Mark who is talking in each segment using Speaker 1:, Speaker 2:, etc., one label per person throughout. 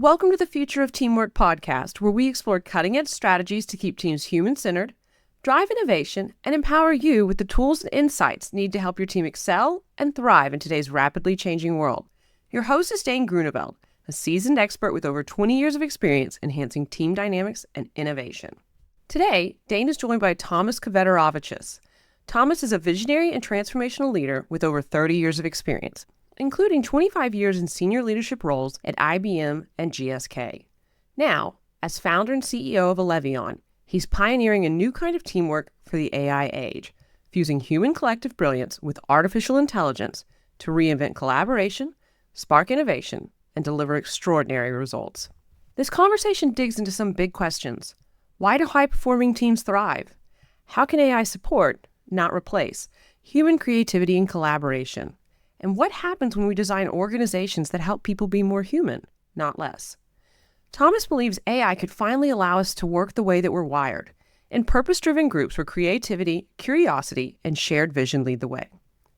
Speaker 1: Welcome to the Future of Teamwork podcast, where we explore cutting-edge strategies to keep teams human-centered, drive innovation, and empower you with the tools and insights needed to help your team excel and thrive in today's rapidly changing world. Your host is Dane Groeneveld, a seasoned expert with over 20 years of experience enhancing team dynamics and innovation. Today, Dane is joined by Tomas Kvedaravicius. Tomas is a visionary and transformational leader with over 30 years of experience, including 25 years in senior leadership roles at IBM and GSK. Now, as founder and CEO of Alevion, he's pioneering a new kind of teamwork for the AI age, fusing human collective brilliance with artificial intelligence to reinvent collaboration, spark innovation, and deliver extraordinary results. This conversation digs into some big questions. Why do high-performing teams thrive? How can AI support, not replace, human creativity and collaboration? And what happens when we design organizations that help people be more human, not less? Tomas believes AI could finally allow us to work the way that we're wired, in purpose-driven groups where creativity, curiosity, and shared vision lead the way.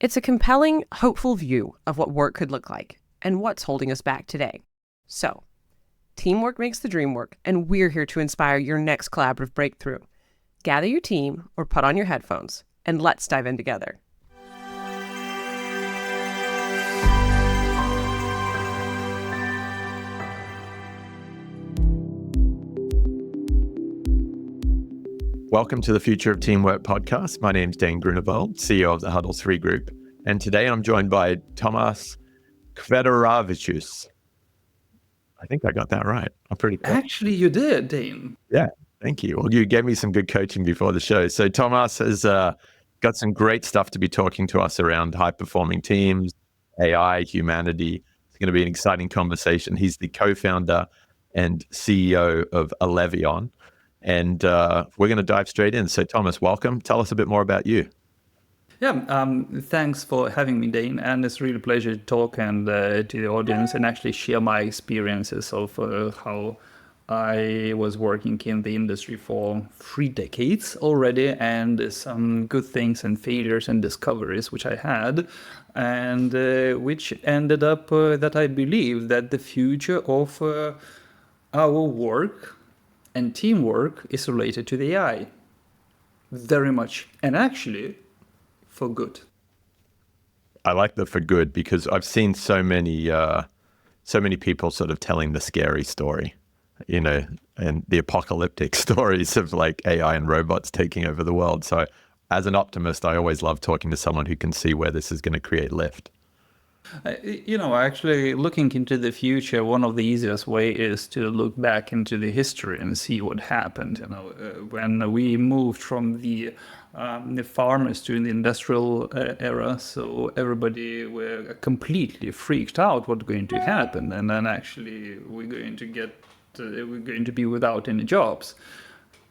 Speaker 1: It's a compelling, hopeful view of what work could look like and what's holding us back today. So, teamwork makes the dream work, and we're here to inspire your next collaborative breakthrough. Gather your team or put on your headphones, and let's dive in together.
Speaker 2: Welcome to the Future of Teamwork podcast. My name's Dane Groeneveld, CEO of the Huddle 3 Group. And today I'm joined by Tomas Kvedaravicius. I think I got that right. I'm pretty close.
Speaker 3: Actually, you did, Dane.
Speaker 2: Yeah, thank you. Well, you gave me some good coaching before the show. So Tomas has got some great stuff to be talking to us around high-performing teams, AI, humanity. It's going to be an exciting conversation. He's the co-founder and CEO of Alevion. And we're going to dive straight in. So Tomas, welcome. Tell us a bit more about you.
Speaker 3: Yeah, thanks for having me, Dane. And it's really a pleasure to talk and to the audience and actually share my experiences of how I was working in the industry for 3 decades already, and some good things and failures and discoveries which I had, and which ended up that I believe that the future of our work and teamwork is related to the AI, very much, and actually for good.
Speaker 2: I like the for good because I've seen so many people sort of telling the scary story, you know, and the apocalyptic stories of like AI and robots taking over the world. So as an optimist, I always love talking to someone who can see where this is going to create lift.
Speaker 3: Actually looking into the future, one of the easiest way is to look back into the history and see what happened. When we moved from the farmers to the industrial era, so everybody were completely freaked out what's going to happen, and then actually we're going to be without any jobs.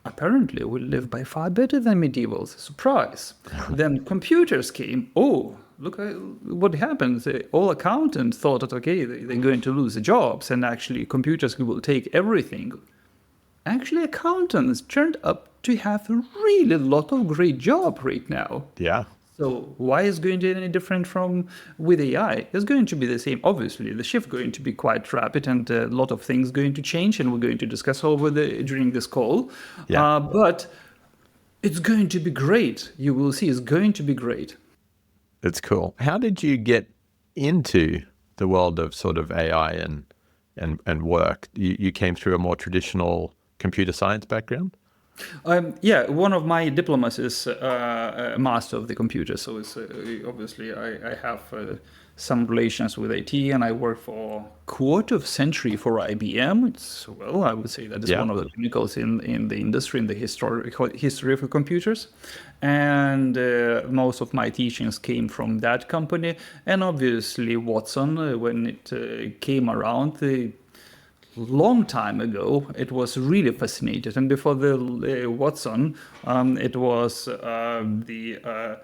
Speaker 3: Apparently, we live by far better than medievals. Surprise! Then computers came. Oh, look what happens. All accountants thought that, okay, they're going to lose their jobs, and actually computers will take everything. Actually, accountants turned up to have a really lot of great job right now.
Speaker 2: Yeah.
Speaker 3: So why is going to be any different from with AI? It's going to be the same. Obviously, the shift going to be quite rapid, and a lot of things going to change, and we're going to discuss during this call.
Speaker 2: Yeah.
Speaker 3: But it's going to be great. You will see, it's going to be great.
Speaker 2: It's cool. How did you get into the world of sort of AI and work? You came through a more traditional computer science background?
Speaker 3: One of my diplomas is a master of the computer, so it's obviously I have some relations with IT, and I worked for quarter of century for IBM. I would say that is one of the pinnacles in the industry, in the history of computers, and most of my teachings came from that company. And obviously Watson, when it came around, long time ago, it was really fascinating. And before the Watson, it was the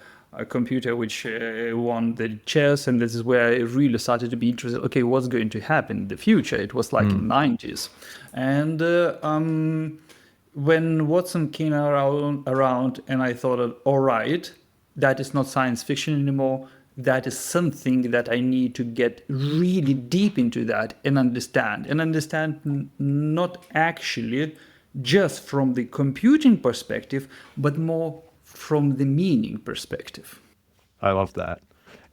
Speaker 3: computer which won the chess, and this is where I really started to be interested. Okay, what's going to happen in the future? It was like in the 90s, and when Watson came around, and I thought, all right, that is not science fiction anymore. that is something that I need to get really deep into that and understand not actually just from the computing perspective, but more from the meaning perspective.
Speaker 2: I love that.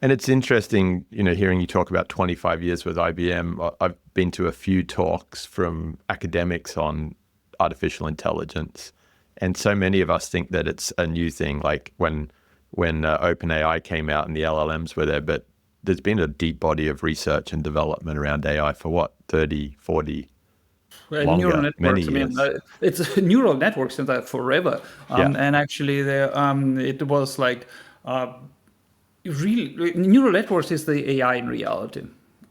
Speaker 2: And it's interesting, hearing you talk about 25 years with IBM. I've been to a few talks from academics on artificial intelligence. And so many of us think that it's a new thing, like when OpenAI came out and the LLMs were there, but there's been a deep body of research and development around AI for 30, 40, longer,
Speaker 3: neural networks.
Speaker 2: many years.
Speaker 3: It's neural networks since forever. And actually, it was like really neural networks is the AI in reality,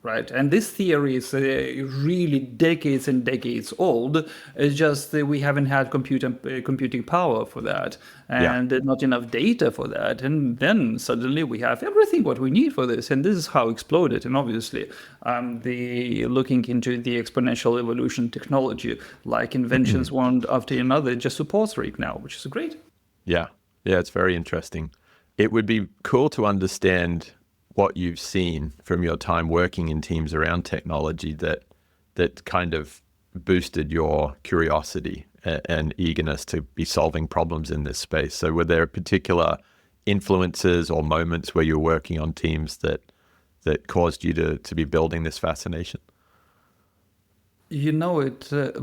Speaker 3: right? And this theory is really decades and decades old. It's just that we haven't had computing power for that, and not enough data for that. And then suddenly we have everything what we need for this, and this is how it exploded. And obviously, the looking into the exponential evolution technology, like inventions one after another, just supports right now, which is great.
Speaker 2: Yeah, it's very interesting. It would be cool to understand what you've seen from your time working in teams around technology that kind of boosted your curiosity and eagerness to be solving problems in this space. So were there particular influences or moments where you're working on teams that caused you to be building this fascination?
Speaker 3: It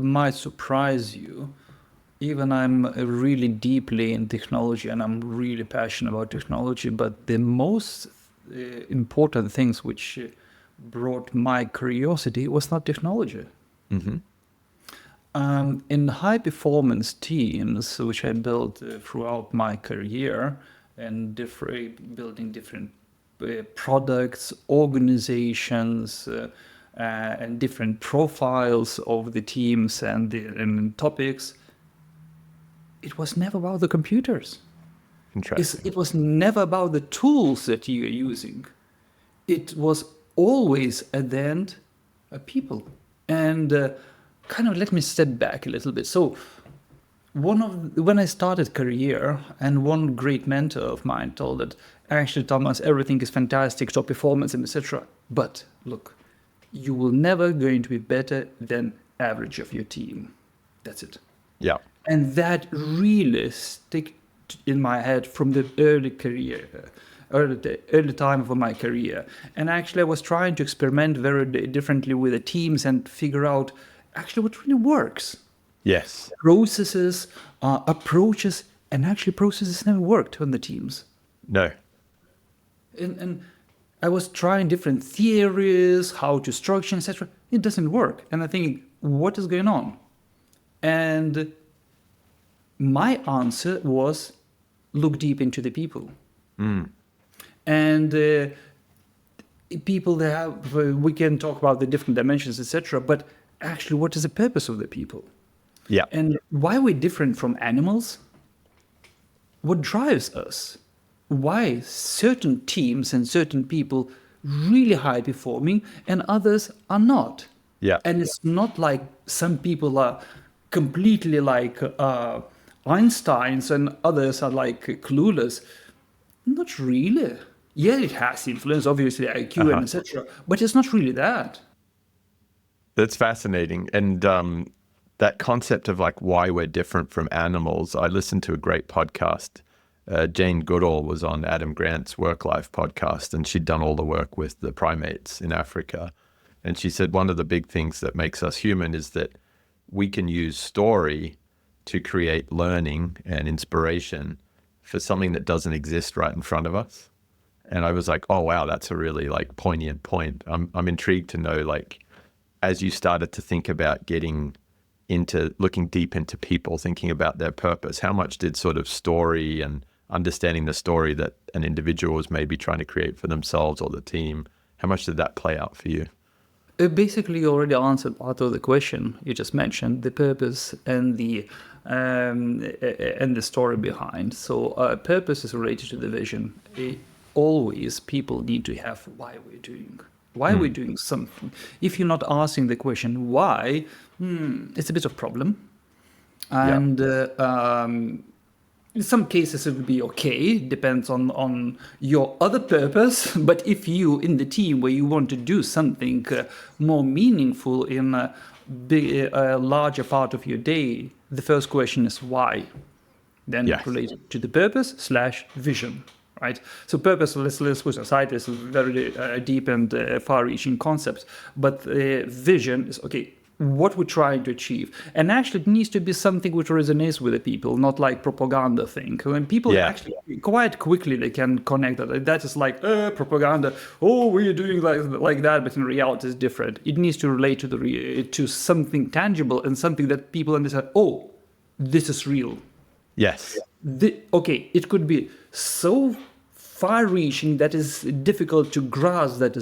Speaker 3: might surprise you. Even I'm really deeply in technology and I'm really passionate about technology, but the most important things which brought my curiosity was not technology.
Speaker 2: Mm-hmm.
Speaker 3: In high performance teams, which I built throughout my career, and building different products, organizations, and different profiles of the teams and topics, it was never about the computers.
Speaker 2: Interesting.
Speaker 3: It was never about the tools that you're using. It was always at the end people. And kind of let me step back a little bit. So when I started career, and one great mentor of mine told that, actually, Thomas, everything is fantastic, top performance, and etc. But look, you will never going to be better than average of your team. That's it.
Speaker 2: Yeah.
Speaker 3: And that really stick in my head from the early time of my career. And actually, I was trying to experiment very differently with the teams and figure out actually what really works.
Speaker 2: Yes.
Speaker 3: Processes, approaches, and actually processes never worked on the teams.
Speaker 2: No.
Speaker 3: And I was trying different theories, how to structure, etc. It doesn't work. And I think, what is going on? And my answer was, look deep into the people. And people that have, we can talk about the different dimensions, etc. But actually, what is the purpose of the people?
Speaker 2: Yeah.
Speaker 3: And why we're different from animals? What drives us? Why certain teams and certain people really high performing and others are not?
Speaker 2: Yeah.
Speaker 3: And it's not like some people are completely like Einsteins and others are like clueless. Not really. Yeah, it has influence, obviously, IQ and etc. But it's not really that.
Speaker 2: That's fascinating. And that concept of like why we're different from animals, I listened to a great podcast. Jane Goodall was on Adam Grant's Work Life podcast, and she'd done all the work with the primates in Africa. And she said one of the big things that makes us human is that we can use story to create learning and inspiration for something that doesn't exist right in front of us. And I was like, oh, wow, that's a really like poignant point. I'm intrigued to know, like, as you started to think about getting into looking deep into people, thinking about their purpose, how much did sort of story and understanding the story that an individual was maybe trying to create for themselves or the team, how much did that play out for you?
Speaker 3: Basically, you already answered part of the question you just mentioned, the purpose and the story behind. So purpose is related to the vision. Always people need to have why we're doing something. If you're not asking the question why, it's a bit of problem. And In some cases, it would be okay. Depends on your other purpose. But if you in the team where you want to do something more meaningful in a larger part of your day, the first question is why. Then
Speaker 2: Yes.
Speaker 3: related to the purpose / vision, right? So purpose, let's put aside, is a very deep and far-reaching concept. But vision is, okay, what we're trying to achieve. And actually it needs to be something which resonates with the people, not like propaganda thing. When people actually quite quickly they can connect that. That is like propaganda. Oh, we're doing like that, but in reality it's different. It needs to relate to to something tangible and something that people understand. Oh, this is real.
Speaker 2: Yes.
Speaker 3: Okay, it could be so far-reaching that is difficult to grasp, that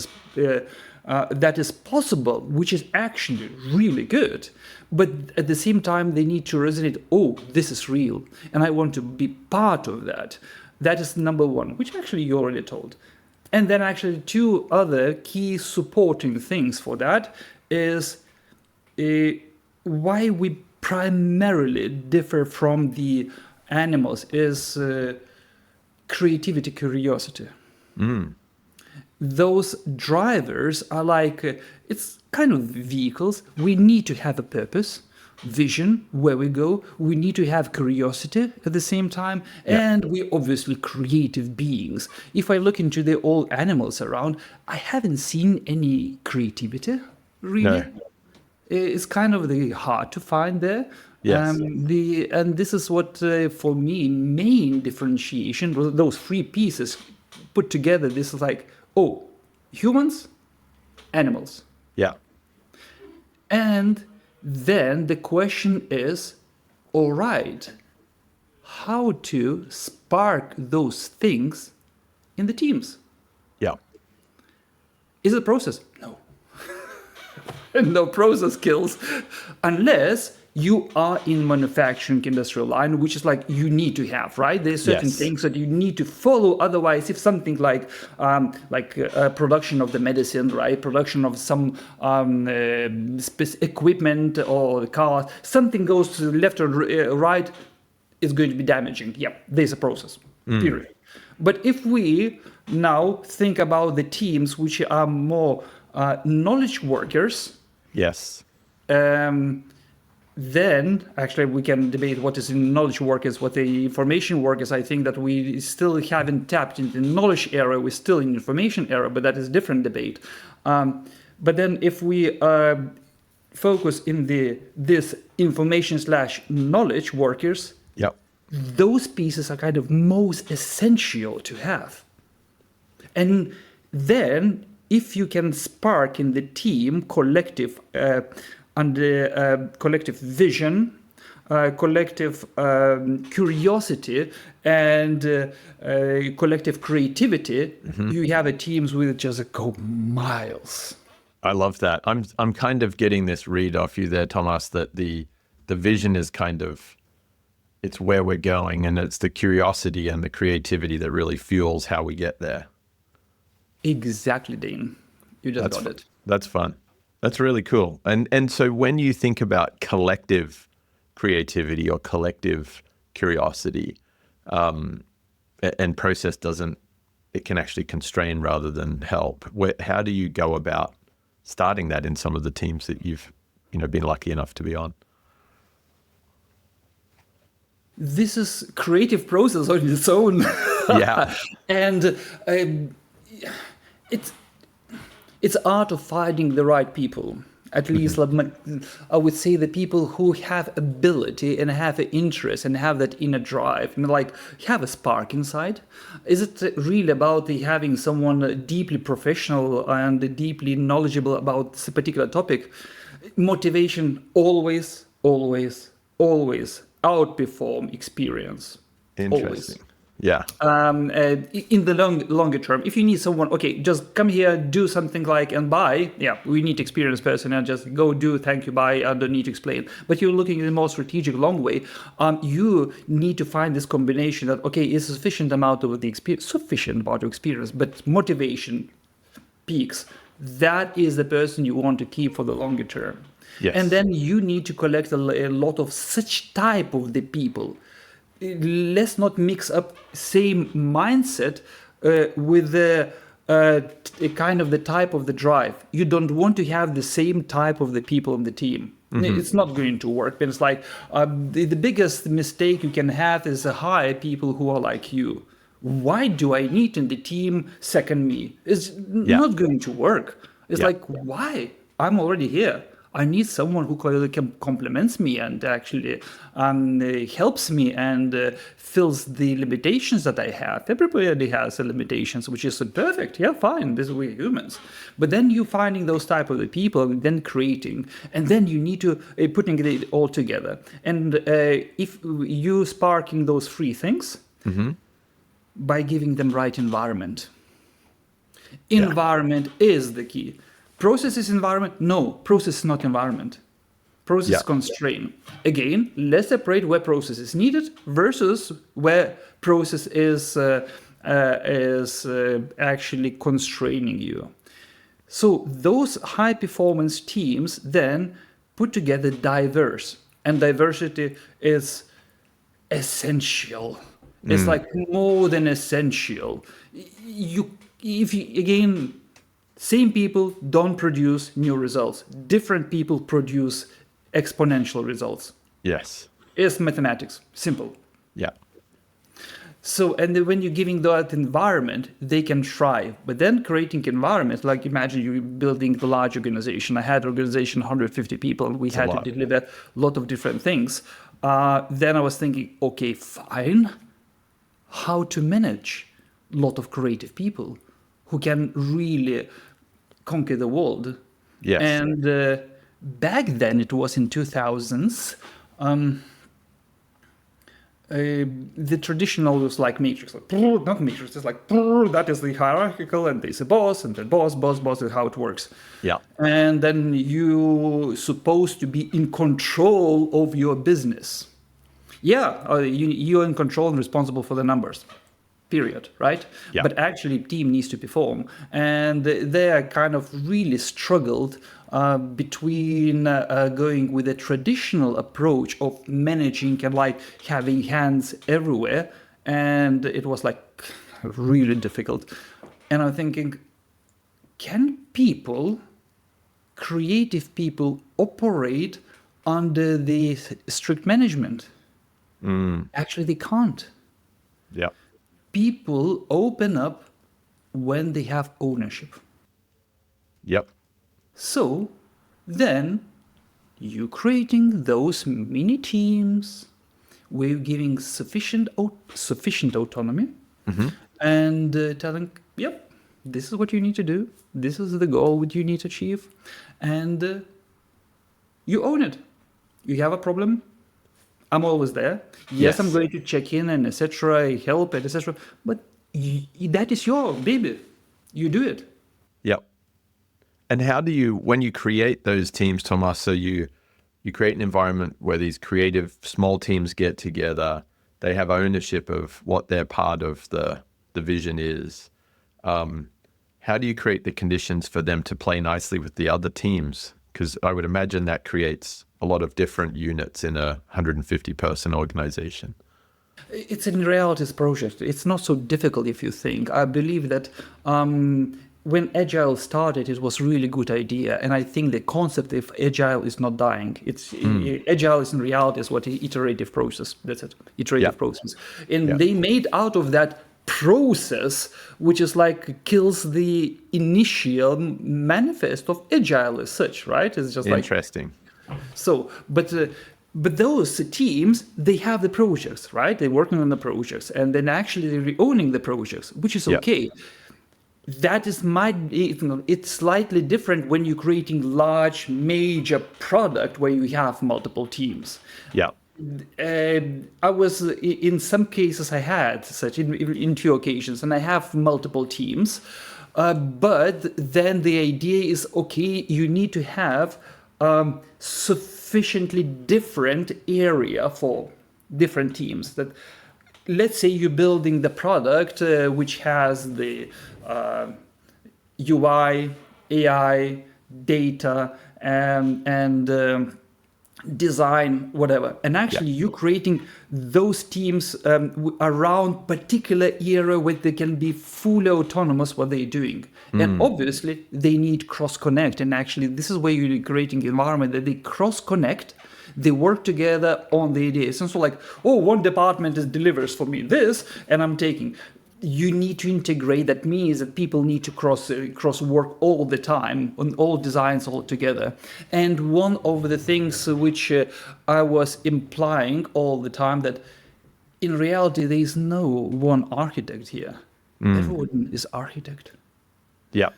Speaker 3: is possible, which is actually really good. But at the same time, they need to resonate, oh, this is real, and I want to be part of that. That is number one, which actually you already told. And then actually two other key supporting things for that is why we primarily differ from the animals is creativity, curiosity. Those drivers are like, it's kind of vehicles. We need to have a purpose, vision, where we go. We need to have curiosity at the same time. And we're obviously creative beings. If I look into the all animals around, I haven't seen any creativity, really.
Speaker 2: No.
Speaker 3: It's kind of hard to find there.
Speaker 2: Yes.
Speaker 3: And this is what, for me, main differentiation, those three pieces put together, this is like, oh, humans, animals.
Speaker 2: Yeah.
Speaker 3: And then the question is, all right, how to spark those things in the teams?
Speaker 2: Yeah.
Speaker 3: Is it a process? No. No process skills, unless you are in manufacturing industrial line, which is like you need to have, right? There's certain things that you need to follow. Otherwise, if something like production of the medicine, right, production of some equipment or car, something goes to the left or right, it's going to be damaging. Yeah, there's a process. Period. But if we now think about the teams which are more knowledge workers.
Speaker 2: Yes.
Speaker 3: Then actually we can debate what is in knowledge workers, what the information workers. I think that we still haven't tapped into the knowledge era. We're still in information era, but that is a different debate. But then if we focus in this information / knowledge workers, those pieces are kind of most essential to have. And then if you can spark in the team collective collective vision, collective curiosity, and collective creativity, you have a teams with just go miles.
Speaker 2: I love that. I'm kind of getting this read off you there, Tomas, that the vision is kind of, it's where we're going, and it's the curiosity and the creativity that really fuels how we get there.
Speaker 3: Exactly, Dane. You just got it.
Speaker 2: That's fun. That's really cool. And so when you think about collective creativity or collective curiosity, and process it can actually constrain rather than help. How do you go about starting that in some of the teams that you've been lucky enough to be on?
Speaker 3: This is creative process on its own.
Speaker 2: Yeah.
Speaker 3: And it's art of finding the right people. At least I would say the people who have ability and have an interest and have that inner drive, and like have a spark inside. Is it really about having someone deeply professional and deeply knowledgeable about this particular topic? Motivation always outperform experience.
Speaker 2: Interesting.
Speaker 3: Always.
Speaker 2: Yeah.
Speaker 3: In the longer term, if you need someone, okay, just come here, do something and buy. Yeah, we need experienced person and just go do, thank you, buy. I don't need to explain. But you're looking at the more strategic, long way. You need to find this combination that, okay, is sufficient amount of experience, but motivation peaks. That is the person you want to keep for the longer term.
Speaker 2: Yes.
Speaker 3: And then you need to collect a lot of such type of the people. let's not mix up same mindset with the kind of the type of the drive. You don't want to have the same type of the people in the team. It's not going to work. But it's like the biggest mistake you can have is hire people who are like you. Why do I need in the team second me? It's not going to work. It's like, why? I'm already here. I need someone who complements me and actually helps me and fills the limitations that I have. Everybody has limitations, which is perfect. Yeah, fine. This is we're humans. But then you finding those type of the people, and then creating, and then you need to putting it all together. And if you sparking those three things by giving them right environment. Environment is the key. Process is environment? No, process is not environment. Process constraint. Again, let's separate where process is needed versus where process is actually constraining you. So those high performance teams then put together diverse, and diversity is essential. It's like more than essential. Again, same people don't produce new results. Different people produce exponential results.
Speaker 2: Yes.
Speaker 3: It's mathematics. Simple.
Speaker 2: Yeah.
Speaker 3: So, and then when you're giving that environment, they can thrive. But then creating environment, like imagine you're building the large organization. I had an organization, 150 people, and we had to deliver a lot of different things. Then I was thinking, okay, fine. How to manage a lot of creative people who can really conquer the world.
Speaker 2: Yes.
Speaker 3: And back then, it was in 2000s, the traditional was like matrix, like, not matrix, it's like, that is the hierarchical, and there's a boss, and then boss is how it works.
Speaker 2: Yeah.
Speaker 3: And then you supposed to be in control of your business. Yeah, you're in control and responsible for the numbers. Period, right?
Speaker 2: Yeah.
Speaker 3: But actually, team needs to perform, and they are kind of really struggled between going with a traditional approach of managing and like having hands everywhere, and it was like really difficult. And I'm thinking, can people, creative people, operate under the strict management? Actually, they can't.
Speaker 2: Yeah.
Speaker 3: People open up when they have ownership.
Speaker 2: Yep.
Speaker 3: So then you're creating those mini teams where you're giving sufficient autonomy and telling, yep, this is what you need to do. This is the goal that you need to achieve. And you own it. You have a problem. I'm always there. Yes, I'm going to check in and etc. help and etc. But that is your baby. You do it.
Speaker 2: Yep. And how do you, when you create those teams, Tomas, so you create an environment where these creative small teams get together, they have ownership of what their part of the vision is. How do you create the conditions for them to play nicely with the other teams? Because I would imagine that creates a lot of different units in a 150-person organization.
Speaker 3: It's a realities project. It's not so difficult if you think. I believe that when Agile started, it was a really good idea. And I think the concept of Agile is not dying. It's Agile is in reality is what iterative process. That's it. Iterative process. And they made out of that process, which is like kills the initial manifest of Agile as such, right? It's just
Speaker 2: interesting.
Speaker 3: So, but those teams, they have the projects, right? They're working on the projects, and then actually they're owning the projects, which is okay. That is it's slightly different when you're creating large, major product where you have multiple teams.
Speaker 2: Yeah.
Speaker 3: I was in some cases I had such in 2 occasions, and I have multiple teams. But then the idea is okay, you need to have sufficiently different area for different teams. That let's say you're building the product which has the UI, AI, data, and design, whatever. And actually you're creating those teams around particular area where they can be fully autonomous what they're doing. And obviously they need cross-connect. And actually this is where you're creating an environment that they cross-connect. They work together on the ideas. And so like, oh, one department delivers for me this, and I'm taking. You need to integrate. That means that people need to cross work all the time on all designs all together. And one of the things which I was implying all the time, that in reality there is no one architect here. Everyone is architect.
Speaker 2: Yeah.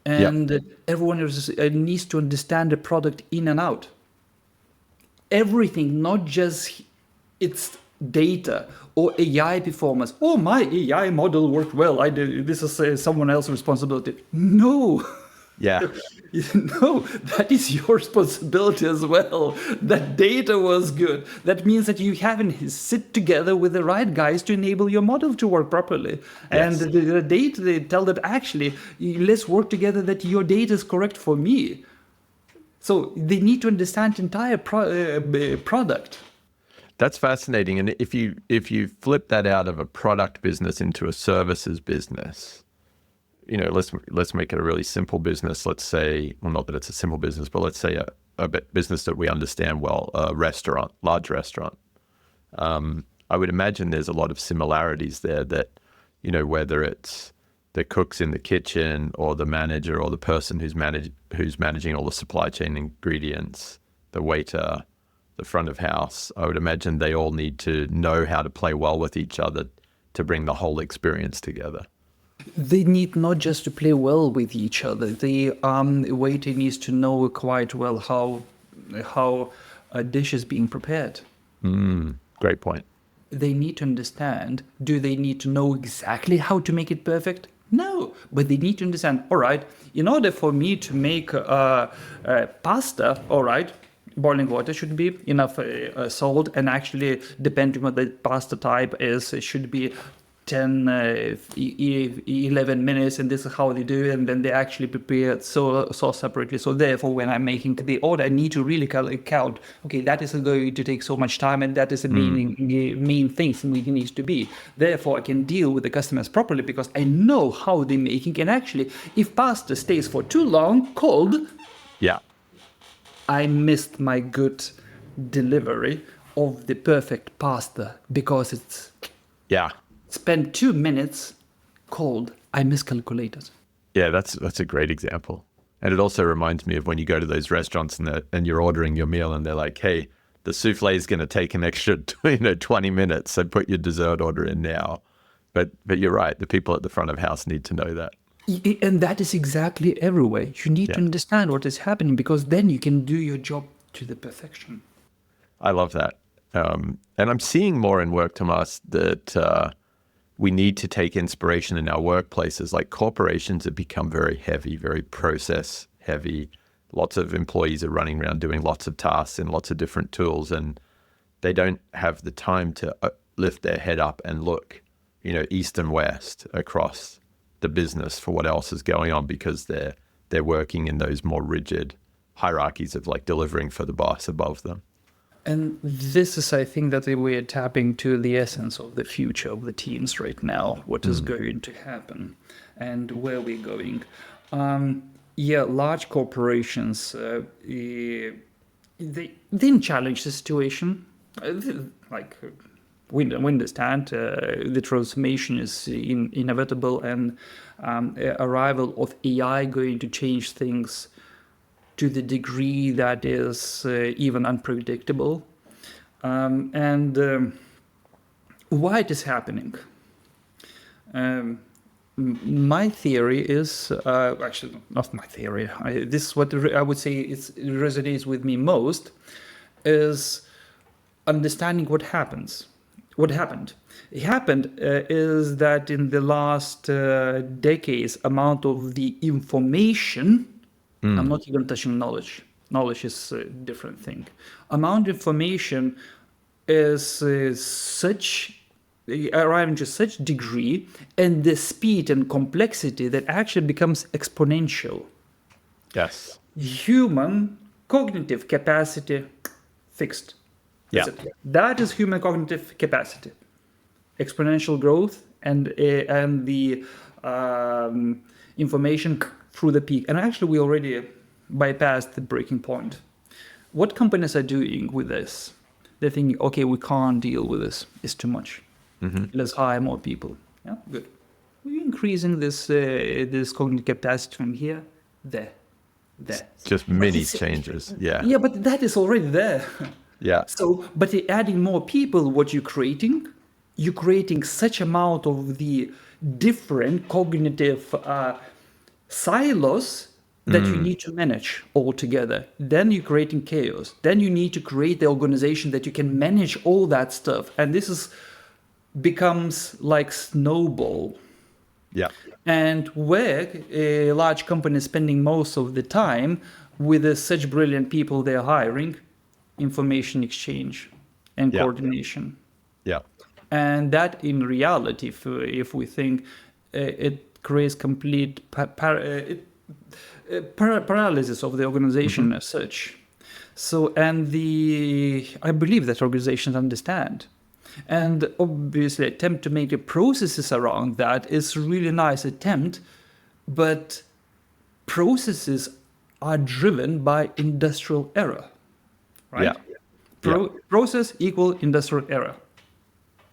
Speaker 3: And everyone needs to understand the product in and out. Everything, not just its data or AI performance. Oh, my AI model worked well. I did. This is someone else's responsibility. No.
Speaker 2: Yeah.
Speaker 3: No, that is your responsibility as well. That data was good. That means that you haven't sit together with the right guys to enable your model to work properly.
Speaker 2: Yes.
Speaker 3: And the data, they tell that actually, let's work together that your data is correct for me. So they need to understand entire product.
Speaker 2: That's fascinating. And if you flip that out of a product business into a services business, let's make it a really simple business. Let's say, well, not that it's a simple business, but let's say a business that we understand well, a restaurant, large restaurant. I would imagine there's a lot of similarities there that, whether it's the cooks in the kitchen or the manager or the person who's managing all the supply chain ingredients, the waiter, the front of house, I would imagine they all need to know how to play well with each other to bring the whole experience together.
Speaker 3: They need not just to play well with each other. The waiter needs to know quite well how a dish is being prepared.
Speaker 2: Great point.
Speaker 3: They need to understand. Do they need to know exactly how to make it perfect? No, but they need to understand, all right, in order for me to make pasta, all right, boiling water should be enough salt, and actually depending on the pasta type is, it should be 10, 11 minutes, and this is how they do it, and then they actually prepare sauce separately. So therefore, when I'm making the order, I need to really count, okay, that is going to take so much time, and that is the main thing needs to be. Therefore, I can deal with the customers properly because I know how they're making, and actually, if pasta stays for too long, cold, I missed my good delivery of the perfect pasta because it's spent 2 minutes cold. I miscalculated.
Speaker 2: Yeah, that's a great example. And it also reminds me of when you go to those restaurants and you're ordering your meal and they're like, hey, the souffle is going to take an extra 20 minutes, so put your dessert order in now. But you're right, the people at the front of house need to know that.
Speaker 3: And that is exactly everywhere. You need to understand what is happening because then you can do your job to the perfection.
Speaker 2: I love that. And I'm seeing more in work, Tomas, that we need to take inspiration in our workplaces. Like corporations have become very heavy, very process heavy. Lots of employees are running around doing lots of tasks and lots of different tools, and they don't have the time to lift their head up and look, east and west across the business for what else is going on because they're working in those more rigid hierarchies of like delivering for the boss above them.
Speaker 3: And this is, I think, that we are tapping to the essence of the future of the teams right now, what is going to happen and where we're going. Large corporations, they didn't challenge the situation. We understand the transformation is inevitable, and arrival of AI going to change things to the degree that is even unpredictable. And why it is happening? My theory is, actually not my theory, this is what I would say it resonates with me most, is understanding what happened. It happened is that in the last decades, amount of the information, I'm not even touching knowledge. Knowledge is a different thing. Amount of information is arriving to such degree, and the speed and complexity that actually becomes exponential.
Speaker 2: Yes.
Speaker 3: Human cognitive capacity fixed. That's
Speaker 2: Yeah.
Speaker 3: it. That is human cognitive capacity, exponential growth, and the information through the peak. And actually, we already bypassed the breaking point. What companies are doing with this? They're thinking, okay, we can't deal with this. It's too much. Let's hire more people. Yeah, good. We're increasing this cognitive capacity from here, there.
Speaker 2: Just mini changes. Yeah.
Speaker 3: Yeah, but that is already there.
Speaker 2: Yeah.
Speaker 3: So, but you're adding more people, what you're creating such amount of the different cognitive silos that you need to manage all together. Then you're creating chaos. Then you need to create the organization that you can manage all that stuff. And this becomes like snowball.
Speaker 2: Yeah.
Speaker 3: And where a large company is spending most of the time with such brilliant people they're hiring, information exchange and coordination.
Speaker 2: Yeah.
Speaker 3: And that in reality, if we think it creates complete paralysis of the organization as such. So, and I believe that organizations understand. And obviously attempt to make the processes around that is really nice attempt, but processes are driven by industrial error, right?
Speaker 2: Yeah.
Speaker 3: Process equal industrial error.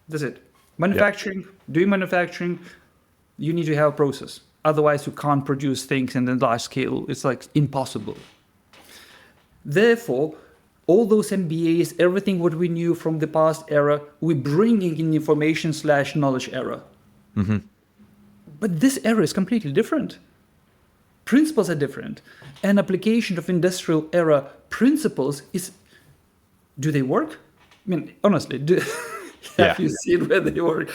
Speaker 3: That's it. Manufacturing, doing manufacturing, you need to have a process. Otherwise you can't produce things in the large scale. It's like impossible. Therefore, all those MBAs, everything what we knew from the past era, we're bringing in information/knowledge era. But this era is completely different. Principles are different. And application of industrial era principles do they work? I mean, honestly, have you seen where they work?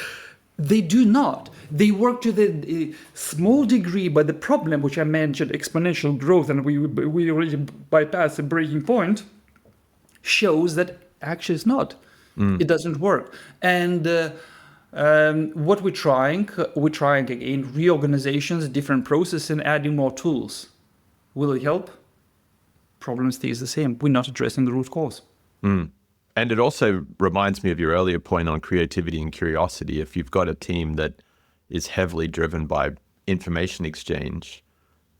Speaker 3: They do not. They work to the small degree, but the problem which I mentioned, exponential growth, and we already bypassed the breaking point, shows that actually it's not. It doesn't work. And what we're trying again, reorganizations, different processes, and adding more tools. Will it help? Problem stays the same. We're not addressing the root cause.
Speaker 2: And it also reminds me of your earlier point on creativity and curiosity. If you've got a team that is heavily driven by information exchange,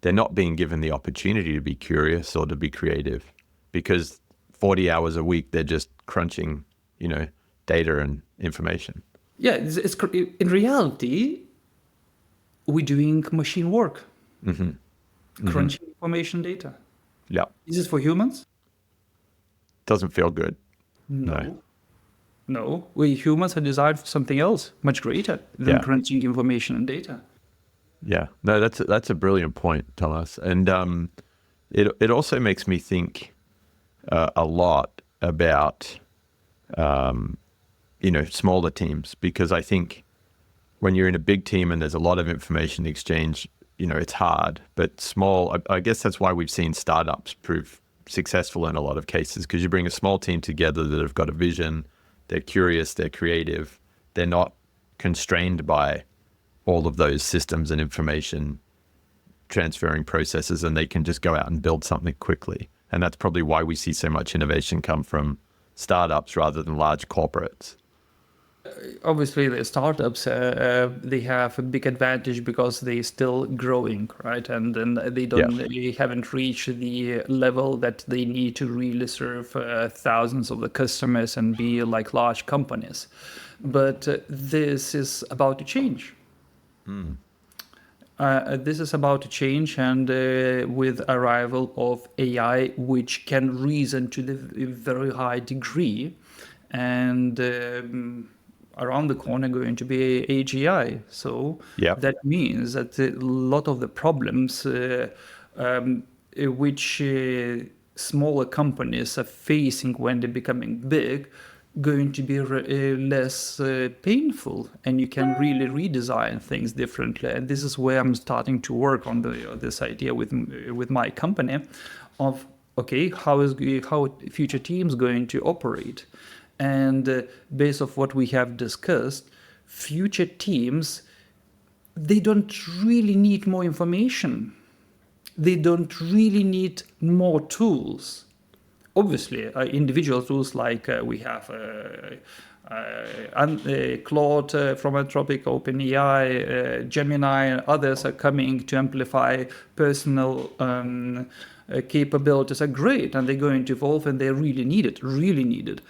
Speaker 2: they're not being given the opportunity to be curious or to be creative, because 40 hours a week, they're just crunching, data and information.
Speaker 3: Yeah, it's in reality, we're doing machine work, crunching information data.
Speaker 2: Yeah.
Speaker 3: Is this for humans?
Speaker 2: Doesn't feel good.
Speaker 3: No. We humans are designed for something else, much greater than crunching information and data.
Speaker 2: Yeah, no, that's a brilliant point, Tomas. And it also makes me think a lot about smaller teams, because I think when you're in a big team and there's a lot of information exchange, it's hard. But small, I guess that's why we've seen startups prove successful in a lot of cases, because you bring a small team together that have got a vision, they're curious, they're creative, they're not constrained by all of those systems and information transferring processes, and they can just go out and build something quickly. And that's probably why we see so much innovation come from startups rather than large corporates.
Speaker 3: Obviously, the startups, they have a big advantage because they're still growing, right? And then they haven't reached the level that they need to really serve thousands of the customers and be like large companies. But this is about to change. This is about to change, and with arrival of AI, which can reason to the very high degree, and around the corner going to be AGI. So that means that a lot of the problems which smaller companies are facing when they're becoming big, going to be less painful, and you can really redesign things differently. And this is where I'm starting to work on this idea with my company of, okay, how future teams going to operate. And based off what we have discussed, future teams, they don't really need more information. They don't really need more tools. obviously, individual tools like we have Claude from Anthropic, OpenAI, Gemini, and others are coming to amplify personal capabilities are great, and they're going to evolve, and they're really needed.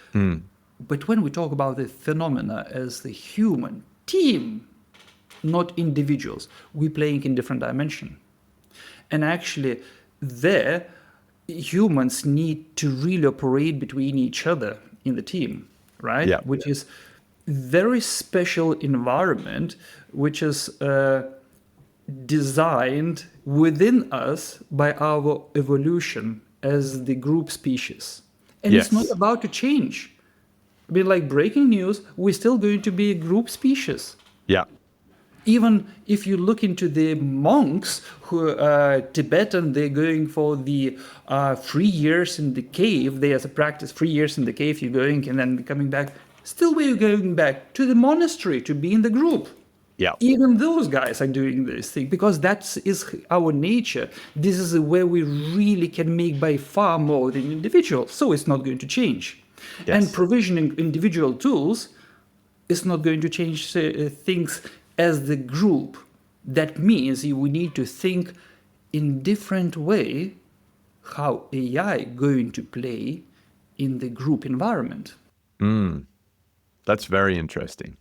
Speaker 3: But when we talk about the phenomena as the human team, not individuals, we're playing in different dimension. And actually, there, humans need to really operate between each other in the team, right?
Speaker 2: Yeah.
Speaker 3: Which is very special environment, which is designed within us by our evolution as the group species. And it's not about to change. I mean, like breaking news, we're still going to be a group species.
Speaker 2: Yeah.
Speaker 3: Even if you look into the monks who are Tibetan, they're going for the 3 years in the cave. They have to practice 3 years in the cave. You're going and then coming back. Still, we're going back to the monastery to be in the group.
Speaker 2: Yeah.
Speaker 3: Even those guys are doing this thing because that is our nature. This is where we really can make by far more than individuals. So it's not going to change.
Speaker 2: Yes.
Speaker 3: And provisioning individual tools is not going to change things as the group. That means we need to think in different way how AI going to play in the group environment.
Speaker 2: That's very interesting.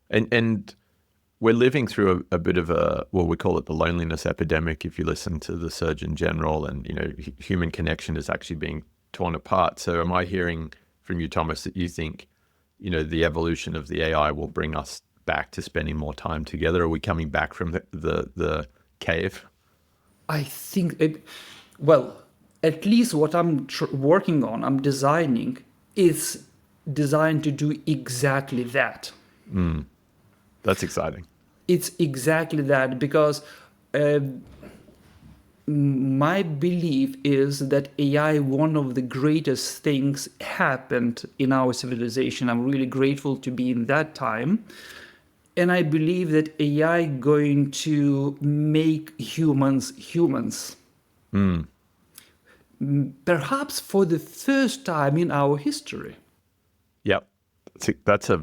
Speaker 2: And we're living through a bit of we call it the loneliness epidemic if you listen to the Surgeon General, and human connection is actually being torn apart. So am I hearing from you, Thomas, that you think the evolution of the AI will bring us back to spending more time together? Are we coming back from the cave?
Speaker 3: I think at least what I'm working on, I'm designing, is designed to do exactly that.
Speaker 2: That's exciting.
Speaker 3: It's exactly that, because my belief is that AI, one of the greatest things happened in our civilization. I'm really grateful to be in that time. And I believe that AI going to make humans humans. Perhaps for the first time in our history.
Speaker 2: Yep. That's a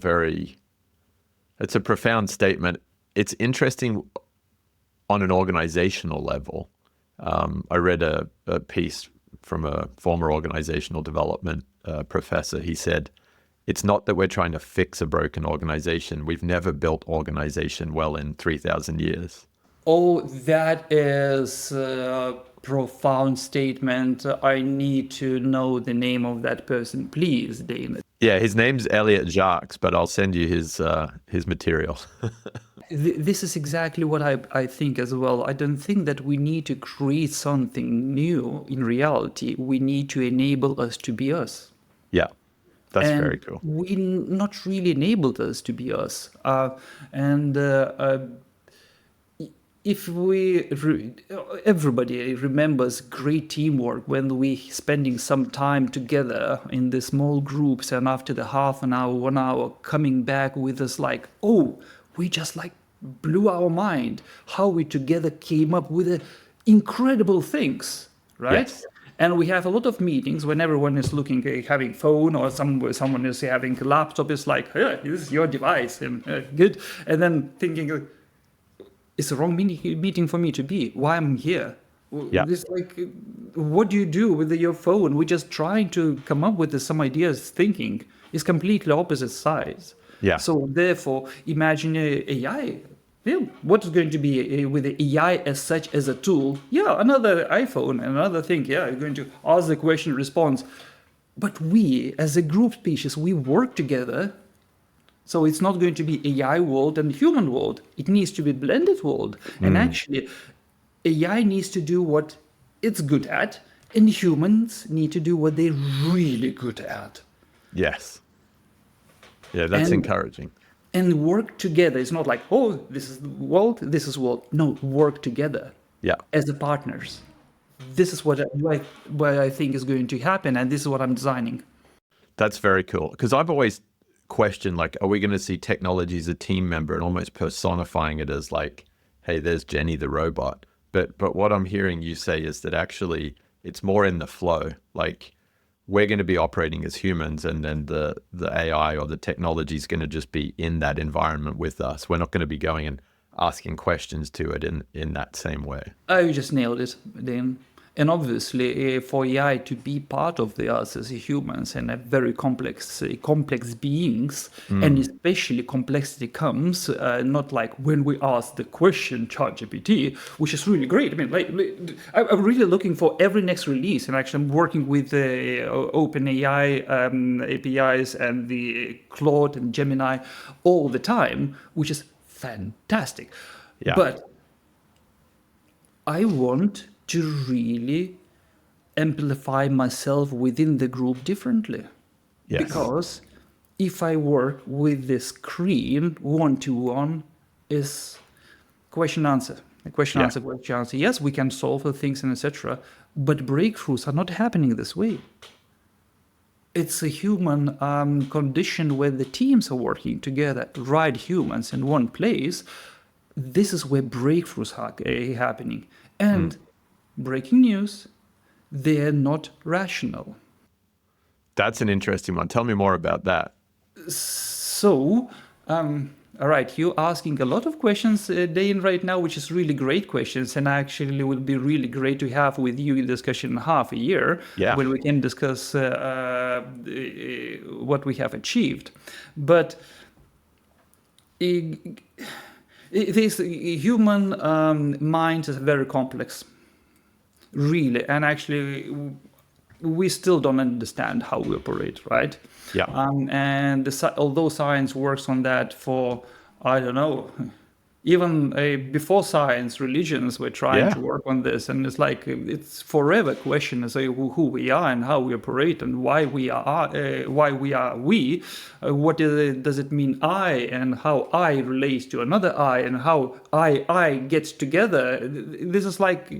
Speaker 2: profound statement. It's interesting on an organizational level. I read a piece from a former organizational development professor. He said, it's not that we're trying to fix a broken organization. We've never built organization well in 3,000 years.
Speaker 3: Oh, that is a profound statement. I need to know the name of that person, please, Dane.
Speaker 2: Yeah, his name's Elliot Jacques, but I'll send you his material.
Speaker 3: This is exactly what I think as well. I don't think that we need to create something new in reality. We need to enable us to be us.
Speaker 2: Yeah, that's
Speaker 3: And
Speaker 2: very cool.
Speaker 3: we not really enabled us to be us. If everybody remembers great teamwork when we spending some time together in the small groups, and after the half an hour, 1 hour, coming back with us like, oh, we just like blew our mind how we together came up with incredible things, right?
Speaker 2: Yes.
Speaker 3: And we have a lot of meetings when everyone is looking, having phone, or someone is having a laptop. It's like, hey, this is your device, and good. And then thinking, it's the wrong meeting for me to be. Why I'm here?
Speaker 2: Yeah.
Speaker 3: This like, what do you do with your phone? We're just trying to come up with some ideas. Thinking is completely opposite sides.
Speaker 2: Yeah.
Speaker 3: So therefore, imagine AI. Yeah, what is going to be with the AI as such as a tool? Yeah, another iPhone, another thing. Yeah, you're going to ask the question, response. But we, as a group species, we work together. So it's not going to be AI world and human world. It needs to be blended world. And actually, AI needs to do what it's good at, and humans need to do what they're really good at.
Speaker 2: Yes. Yeah, that's encouraging.
Speaker 3: And work together. It's not like, oh, this is world, this is world. No, work together.
Speaker 2: Yeah.
Speaker 3: As the partners. This is what I think is going to happen, and this is what I'm designing.
Speaker 2: That's very cool. Because I've always questioned, like, are we going to see technology as a team member and almost personifying it as like, hey, there's Jenny the robot. But what I'm hearing you say is that actually it's more in the flow. Like we're going to be operating as humans, and then the AI or the technology is going to just be in that environment with us. We're not going to be going and asking questions to it in that same way.
Speaker 3: Oh, you just nailed it, Dane. And obviously, for AI to be part of us as humans and a very complex beings, and especially complexity comes not like when we ask the question ChatGPT, which is really great. I mean, I'm really looking for every next release, and actually, I'm working with the OpenAI APIs and the Claude and Gemini all the time, which is fantastic.
Speaker 2: Yeah.
Speaker 3: But I want to really amplify myself within the group differently.
Speaker 2: Yes.
Speaker 3: Because if I work with the screen one-to-one is question answer. Question answer. Yes, we can solve the things and etc. But breakthroughs are not happening this way. It's a human condition where the teams are working together, right humans in one place. This is where breakthroughs are happening. And breaking news, they're not rational.
Speaker 2: That's an interesting one. Tell me more about that.
Speaker 3: So, all right, you're asking a lot of questions, Dane, right now, which is really great questions, and actually will be really great to have with you in discussion in half a year, when we can discuss what we have achieved. But this human mind is very complex, really, and actually we still don't understand how we operate, right?
Speaker 2: Yeah.
Speaker 3: And although science works on that for, I don't know, even before science, religions were trying to work on this, and it's like it's forever question is who we are and how we operate and why we are we. What does it mean I, and how I relates to another I, and how I gets together. This is like.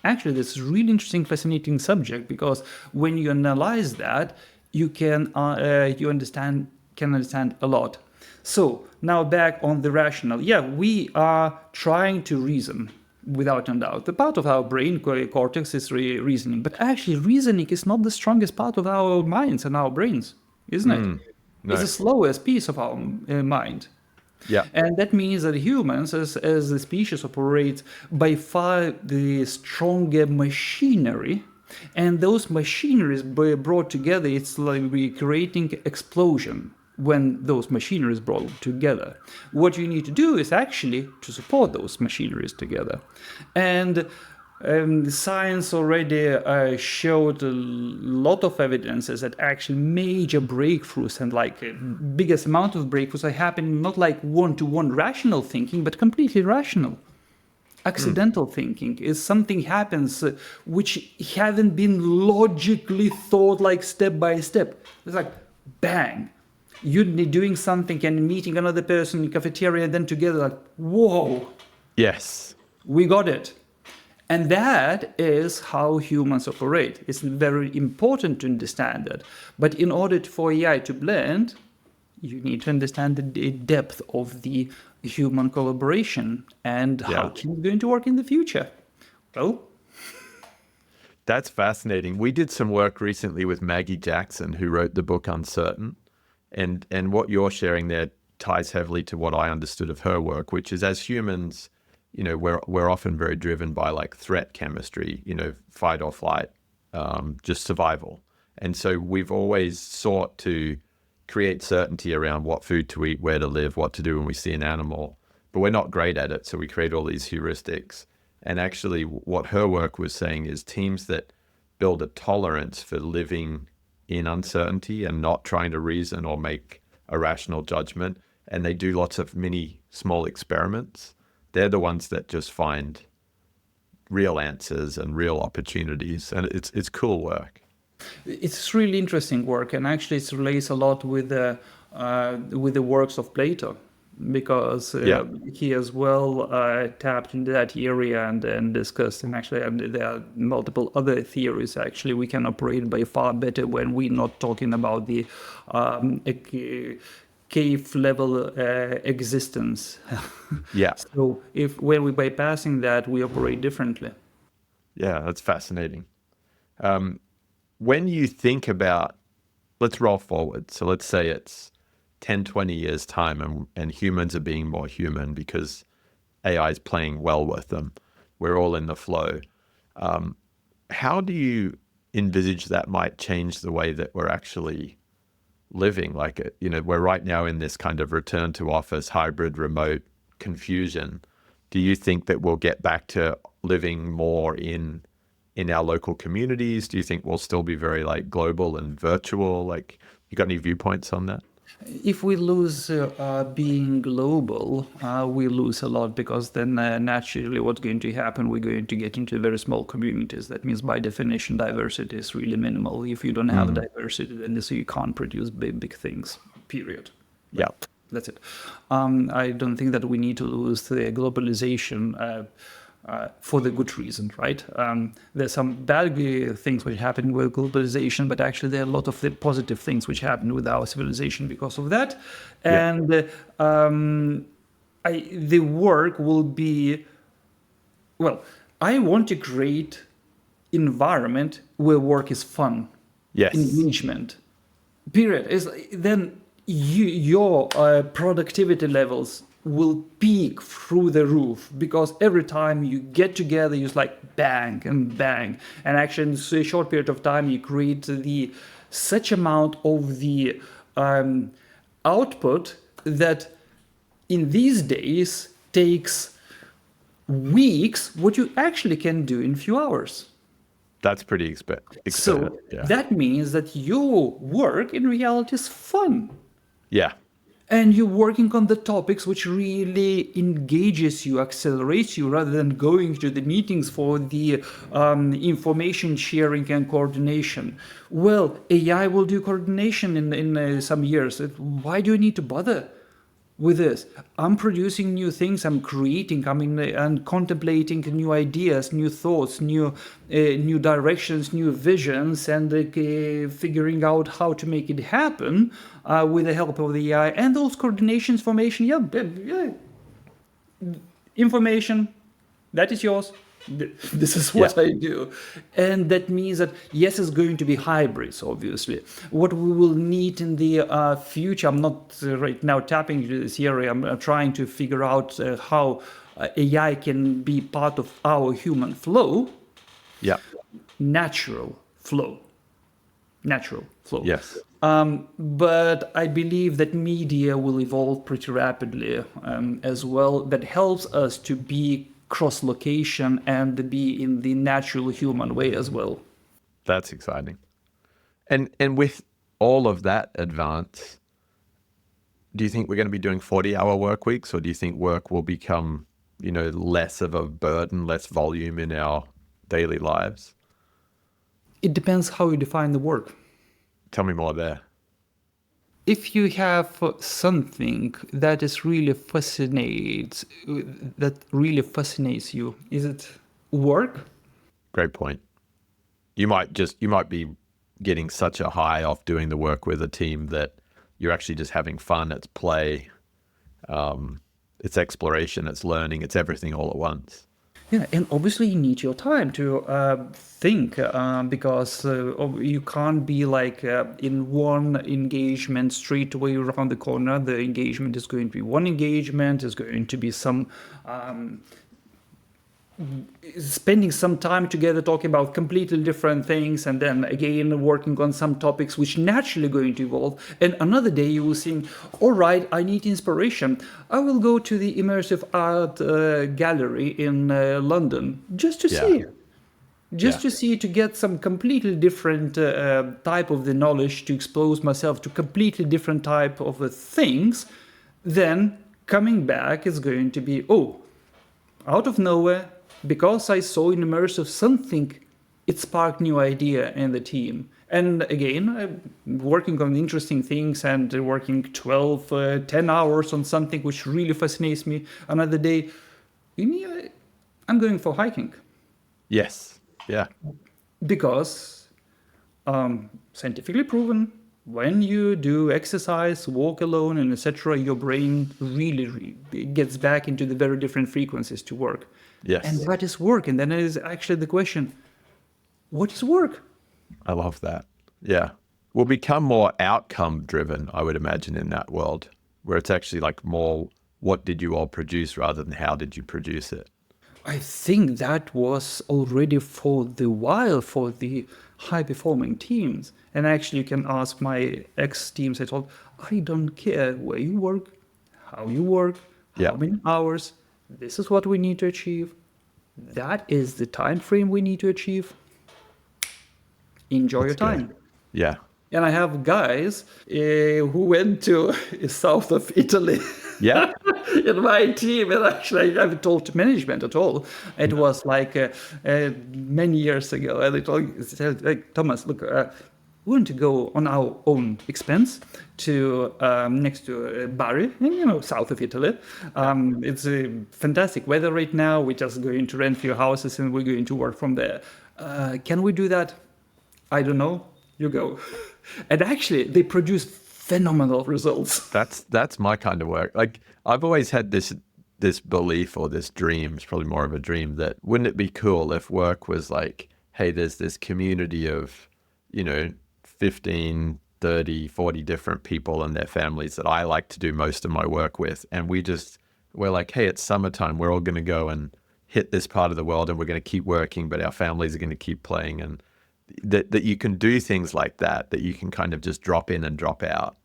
Speaker 3: Actually, this is a really interesting, fascinating subject, because when you analyze that, you can understand a lot. So now back on the rational. Yeah, we are trying to reason without a doubt. The part of our brain cortex is reasoning, but actually reasoning is not the strongest part of our minds and our brains, isn't it?
Speaker 2: No.
Speaker 3: It's the slowest piece of our mind.
Speaker 2: Yeah.
Speaker 3: And that means that humans, as a species, operate by far the stronger machinery. And those machineries brought together, it's like we're creating explosion when those machineries brought together. What you need to do is actually to support those machineries together. And science already showed a lot of evidences that actually major breakthroughs and like biggest amount of breakthroughs are happening not like one-to-one rational thinking, but completely rational. Accidental thinking is something happens which haven't been logically thought like step by step. It's like bang, you're doing something and meeting another person in the cafeteria, and then together like, whoa.
Speaker 2: Yes.
Speaker 3: We got it. And that is how humans operate. It's very important to understand that. But in order for AI to blend, you need to understand the depth of the human collaboration and how teams are going to work in the future. Well,
Speaker 2: that's fascinating. We did some work recently with Maggie Jackson, who wrote the book Uncertain. And what you're sharing there ties heavily to what I understood of her work, which is as humans, you know, we're often very driven by like threat chemistry, you know, fight or flight, just survival. And so we've always sought to create certainty around what food to eat, where to live, what to do when we see an animal, but we're not great at it. So we create all these heuristics. And actually what her work was saying is teams that build a tolerance for living in uncertainty and not trying to reason or make a rational judgment, and they do lots of mini small experiments, they're the ones that just find real answers and real opportunities. And it's cool work.
Speaker 3: It's really interesting work, and actually it relates a lot with the works of Plato, because he as well tapped into that area and discussed. And actually there are multiple other theories. Actually, we can operate by far better when we're not talking about the cave level existence. So when we're bypassing that, we operate differently.
Speaker 2: Yeah, that's fascinating. when you think about, let's roll forward. So let's say it's 10, 20 years time and humans are being more human because AI is playing well with them. We're all in the flow. How do you envisage that might change the way that we're actually living? Like, we're right now in this kind of return to office, hybrid, remote confusion. Do you think that we'll get back to living more in our local communities? Do you think we'll still be very like global and virtual? Like, you got any viewpoints on that?
Speaker 3: If we lose being global, we lose a lot, because then naturally what's going to happen, we're going to get into very small communities. That means by definition, diversity is really minimal. If you don't have diversity, then so you can't produce big things, period.
Speaker 2: Yeah.
Speaker 3: That's it. I don't think that we need to lose the globalization for the good reason, right? There's some bad things which happen with globalization, but actually there are a lot of the positive things which happen with our civilization because of that. And the work will be, well, I want to create environment where work is fun,
Speaker 2: Yes.
Speaker 3: engagement, period. Then your productivity levels will peak through the roof, because every time you get together, you like bang and bang, and actually in a short period of time you create such amount of the output that in these days takes weeks what you actually can do in a few hours.
Speaker 2: That's pretty
Speaker 3: So
Speaker 2: yeah.
Speaker 3: that means that your work in reality is fun.
Speaker 2: Yeah.
Speaker 3: And you're working on the topics which really engages you, accelerates you, rather than going to the meetings for the information sharing and coordination. Well, AI will do coordination in some years. Why do you need to bother with this? I'm producing new things, I'm creating, and contemplating new ideas, new thoughts, new directions, new visions, and figuring out how to make it happen with the help of the AI. And those coordinations, formation, information, that is yours. This is what I do. And that means that, yes, it's going to be hybrids, obviously. What we will need in the future, I'm not right now tapping into this area, I'm trying to figure out how AI can be part of our human flow.
Speaker 2: Yeah.
Speaker 3: Natural flow.
Speaker 2: Yes.
Speaker 3: But I believe that media will evolve pretty rapidly as well. That helps us to be cross-location and be in the natural human way as well.
Speaker 2: That's exciting. And with all of that advance, do you think we're going to be doing 40-hour work weeks, or do you think work will become, less of a burden, less volume in our daily lives?
Speaker 3: It depends how you define the work.
Speaker 2: Tell me more there.
Speaker 3: If you have something that really fascinates you, is it work?
Speaker 2: Great point. You might be getting such a high off doing the work with a team that you're actually just having fun. It's play, it's exploration, it's learning, it's everything all at once.
Speaker 3: Yeah, and obviously you need your time to think, because you can't be like in one engagement straight away around the corner. The engagement is going to be one engagement, is going to be some spending some time together talking about completely different things, and then again working on some topics which naturally going to evolve. And another day you will think, all right, I need inspiration, I will go to the immersive art gallery in London just to see, to get some completely different type of the knowledge, to expose myself to completely different type of things. Then coming back is going to be, out of nowhere, because I saw in immersive something, it sparked new idea in the team. And again, I'm working on interesting things and working 12, 10 hours on something which really fascinates me. Another day, I'm going for hiking.
Speaker 2: Yes. Yeah.
Speaker 3: Because scientifically proven, when you do exercise, walk alone, and etc., your brain really gets back into the very different frequencies to work.
Speaker 2: Yes.
Speaker 3: And that is work. And then it is actually the question, what is work?
Speaker 2: I love that. Yeah. We'll become more outcome driven, I would imagine, in that world, where it's actually like more, what did you all produce rather than how did you produce it?
Speaker 3: I think that was already for the high performing teams. And actually, you can ask my ex teams. I told, I don't care where you work, how you work,
Speaker 2: Yeah.
Speaker 3: how many hours. This is what we need to achieve. That is the time frame we need to achieve. Enjoy your
Speaker 2: That's good.
Speaker 3: time.
Speaker 2: Yeah.
Speaker 3: And I have guys who went to south of Italy
Speaker 2: Yeah.
Speaker 3: in my team. And actually, I haven't told management at all. It was like many years ago. And they said, like, Thomas, look, we want to go on our own expense to next to Bari, south of Italy. It's a fantastic weather right now. We're just going to rent a few houses and we're going to work from there. Can we do that? I don't know. You go. And actually, they produced phenomenal results.
Speaker 2: That's my kind of work. Like, I've always had this belief, or this dream, it's probably more of a dream, that wouldn't it be cool if work was like, hey, there's this community of, 15, 30, 40 different people and their families that I like to do most of my work with. And we're like, hey, it's summertime. We're all going to go and hit this part of the world and we're going to keep working, but our families are going to keep playing. And that you can do things like that you can kind of just drop in and drop out.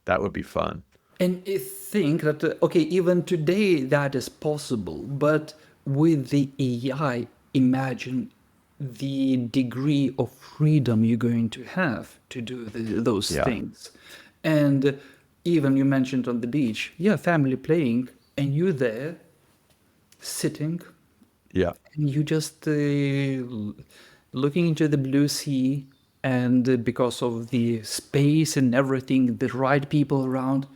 Speaker 2: That would be fun.
Speaker 3: And I think that, okay, even today that is possible, but with the AI, imagine the degree of freedom you're going to have to do those things. And even you mentioned on the beach, family playing, and you're there sitting,
Speaker 2: Yeah.
Speaker 3: and you just looking into the blue sea, and because of the space and everything, the right people around,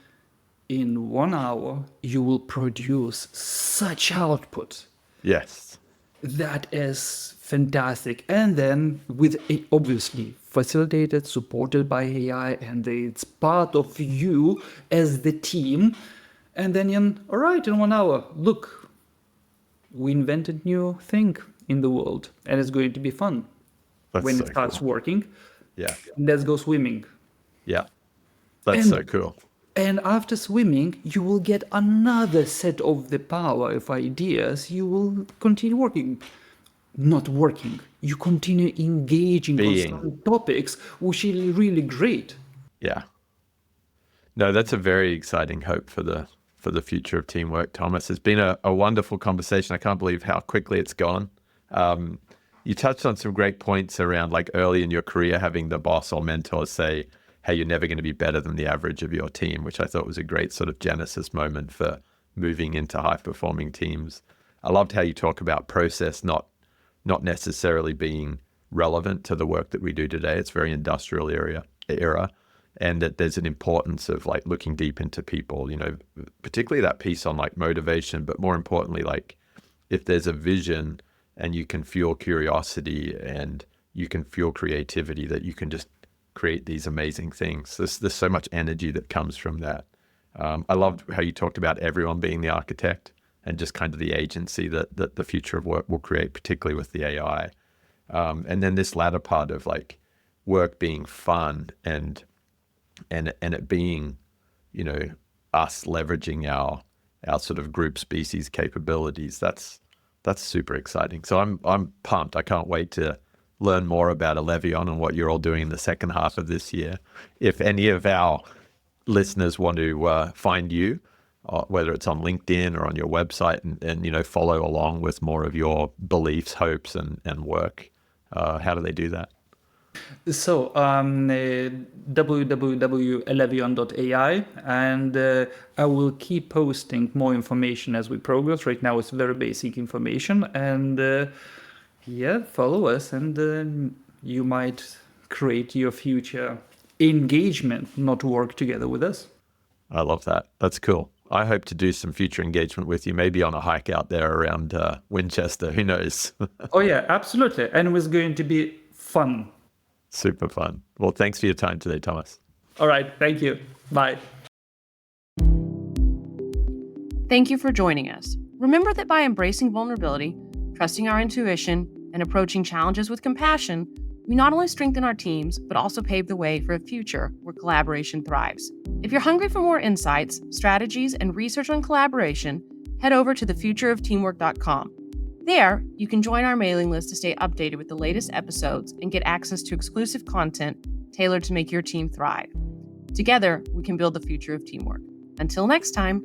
Speaker 3: in 1 hour, you will produce such output.
Speaker 2: Yes.
Speaker 3: That is fantastic. And then with it obviously facilitated, supported by AI, and it's part of you as the team. And then in 1 hour, look, we invented new thing in the world, and it's going to be fun.
Speaker 2: That's
Speaker 3: when
Speaker 2: so
Speaker 3: it starts
Speaker 2: cool.
Speaker 3: working.
Speaker 2: Yeah.
Speaker 3: Let's go swimming.
Speaker 2: Yeah. That's so cool.
Speaker 3: And after swimming, you will get another set of the power of ideas. You will continue working. Not working. You continue engaging on some topics, which is really great.
Speaker 2: Yeah. No, that's a very exciting hope for the future of teamwork, Thomas. It's been a wonderful conversation. I can't believe how quickly it's gone. You touched on some great points around, like, early in your career, having the boss or mentor say, hey, you're never going to be better than the average of your team, which I thought was a great sort of genesis moment for moving into high-performing teams. I loved how you talk about process not necessarily being relevant to the work that we do today. It's very industrial era, and that there's an importance of, like, looking deep into people, particularly that piece on, like, motivation, but more importantly, like, if there's a vision and you can fuel curiosity and you can fuel creativity, that you can just create these amazing things. There's so much energy that comes from that. I loved how you talked about everyone being the architect and just kind of the agency that the future of work will create, particularly with the AI. And then this latter part of, like, work being fun and it being, us leveraging our sort of group species capabilities. That's super exciting. So I'm pumped. I can't wait to learn more about Elevion and what you're all doing in the second half of this year. If any of our listeners want to find you, whether it's on LinkedIn or on your website, and follow along with more of your beliefs, hopes, and work, how do they do that?
Speaker 3: So www.elevion.ai, and I will keep posting more information as we progress. Right now it's very basic information, and follow us, and you might create your future engagement, not work together with us.
Speaker 2: I love that. That's cool. I hope to do some future engagement with you, maybe on a hike out there around Winchester. Who knows?
Speaker 3: Oh yeah, absolutely. And it was going to be fun.
Speaker 2: Super fun. Well, thanks for your time today, Thomas.
Speaker 3: All right. Thank you. Bye.
Speaker 1: Thank you for joining us. Remember that by embracing vulnerability, trusting our intuition, and approaching challenges with compassion, We not only strengthen our teams, but also pave the way for a future where collaboration thrives. If you're hungry for more insights, strategies, and research on collaboration, head over to thefutureofteamwork.com. There, you can join our mailing list to stay updated with the latest episodes and get access to exclusive content tailored to make your team thrive. Together, we can build the future of teamwork. Until next time.